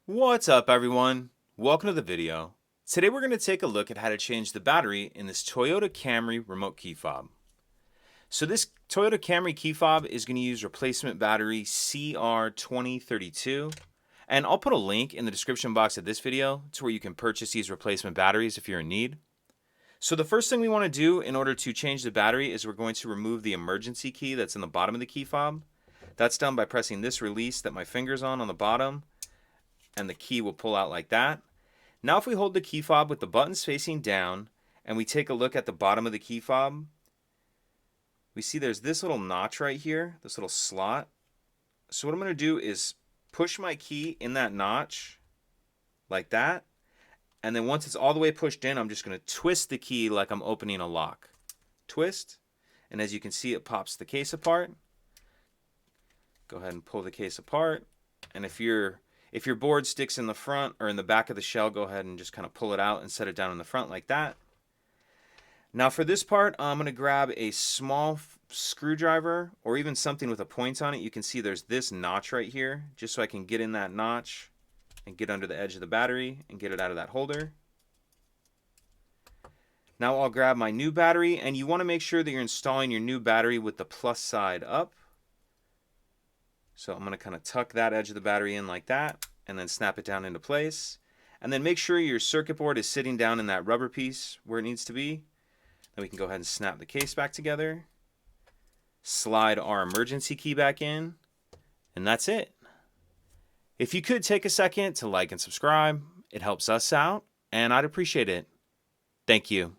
What's up, everyone? Welcome to the video. Today we're going to take a look at how to change the battery in this Toyota Camry remote key fob. So this Toyota Camry key fob is going to use replacement battery CR2032, and I'll put a link in the description box of this video to where you can purchase these replacement batteries if you're in need. So the first thing we want to do in order to change the battery is we're going to remove the emergency key that's in the bottom of the key fob. That's done by pressing this release that my finger's on the bottom, and the key will pull out like that. Now if we hold the key fob with the buttons facing down and we take a look at the bottom of the key fob, we see there's this little notch right here, this little slot. So what I'm going to do is push my key in that notch like that, and then once it's all the way pushed in, I'm just going to twist the key like I'm opening a lock. Twist, and as you can see, it pops the case apart. Go ahead and pull the case apart, and if your board sticks in the front or in the back of the shell, go ahead and just kind of pull it out and set it down in the front like that. Now for this part, I'm going to grab a small screwdriver or even something with a point on it. You can see there's this notch right here, just so I can get in that notch and get under the edge of the battery and get it out of that holder. Now I'll grab my new battery, and you want to make sure that you're installing your new battery with the plus side up. So I'm going to kind of tuck that edge of the battery in like that and then snap it down into place. And then make sure your circuit board is sitting down in that rubber piece where it needs to be. Then we can go ahead and snap the case back together. Slide our emergency key back in. And that's it. If you could take a second to like and subscribe, it helps us out and I'd appreciate it. Thank you.